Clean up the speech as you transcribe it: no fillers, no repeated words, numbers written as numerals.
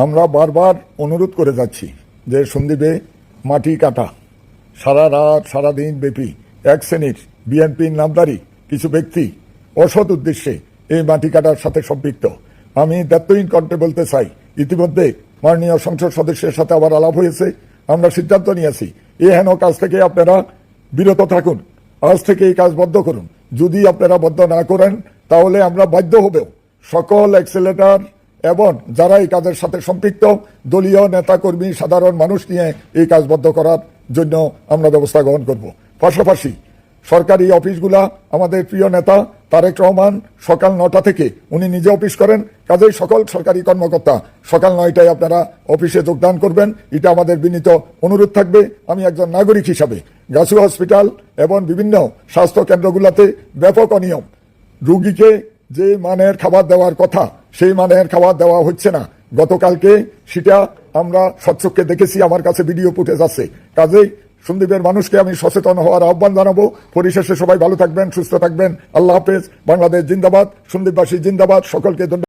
আমরা বারবার অনুরোধ করে যাচ্ছি যে সন্দ্বীপে মাটি কাটা সারা রাত সারাদিন ব্যাপী এক শ্রেণীর বিএনপির নামধারী কিছু ব্যক্তি অসৎ উদ্দেশ্যে এই মাটি কাটার সাথে সম্পৃক্ত। আমি দায়িত্বহীন কণ্ঠে বলতে চাই, ইতিমধ্যে মাননীয় সংসদ সদস্যের সাথে আবার আলাপ হয়েছে। আমরা সিদ্ধান্ত নিয়েছি এই হেন কাজ থেকে আপনারা বিরত থাকুন, আজ থেকে এই কাজ বন্ধ করুন। যদি আপনারা বন্ধ না করেন তাহলে আমরা বাধ্য হবেও সকল এক্সেলেটর এবং যারা এই কাজের সাথে সম্পৃক্ত দলীয় নেতাকর্মী সাধারণ মানুষ নিয়ে এই কাজ বন্ধ করার জন্য আমরা ব্যবস্থা গ্রহণ করব। পাশাপাশি সরকারি অফিসগুলা, আমাদের প্রিয় নেতা তারেক রহমান সকাল 9টা থেকে উনি নিজে অফিস করেন, কাজেই সকল সরকারি কর্মকর্তা সকাল 9টায় আপনারা অফিসে যোগদান করবেন, এটা আমাদের বিনীত অনুরোধ থাকবে। আমি একজন নাগরিক হিসাবে গাছু হসপিটাল এবং বিভিন্ন স্বাস্থ্য কেন্দ্রগুলোতে ব্যাপক অনিয়ম, রুগীকে যে মানের খাবার দেওয়ার কথা সেই মানের খাবার দেওয়া হচ্ছে না। গতকালকে সেটা আমরা স্বচক্ষে দেখেছি, আমার কাছে ভিডিও ফুটেজ আছে। কাজেই সন্দ্বীপের মানুষকে আমি সচেতন হওয়ার আহ্বান জানাবো। পরিশেষে সবাই ভালো থাকবেন, সুস্থ থাকবেন। আল্লাহ হাফেজ। বাংলাদেশ জিন্দাবাদ, সন্দ্বীপবাসী জিন্দাবাদ। সকলকে ধন্যবাদ।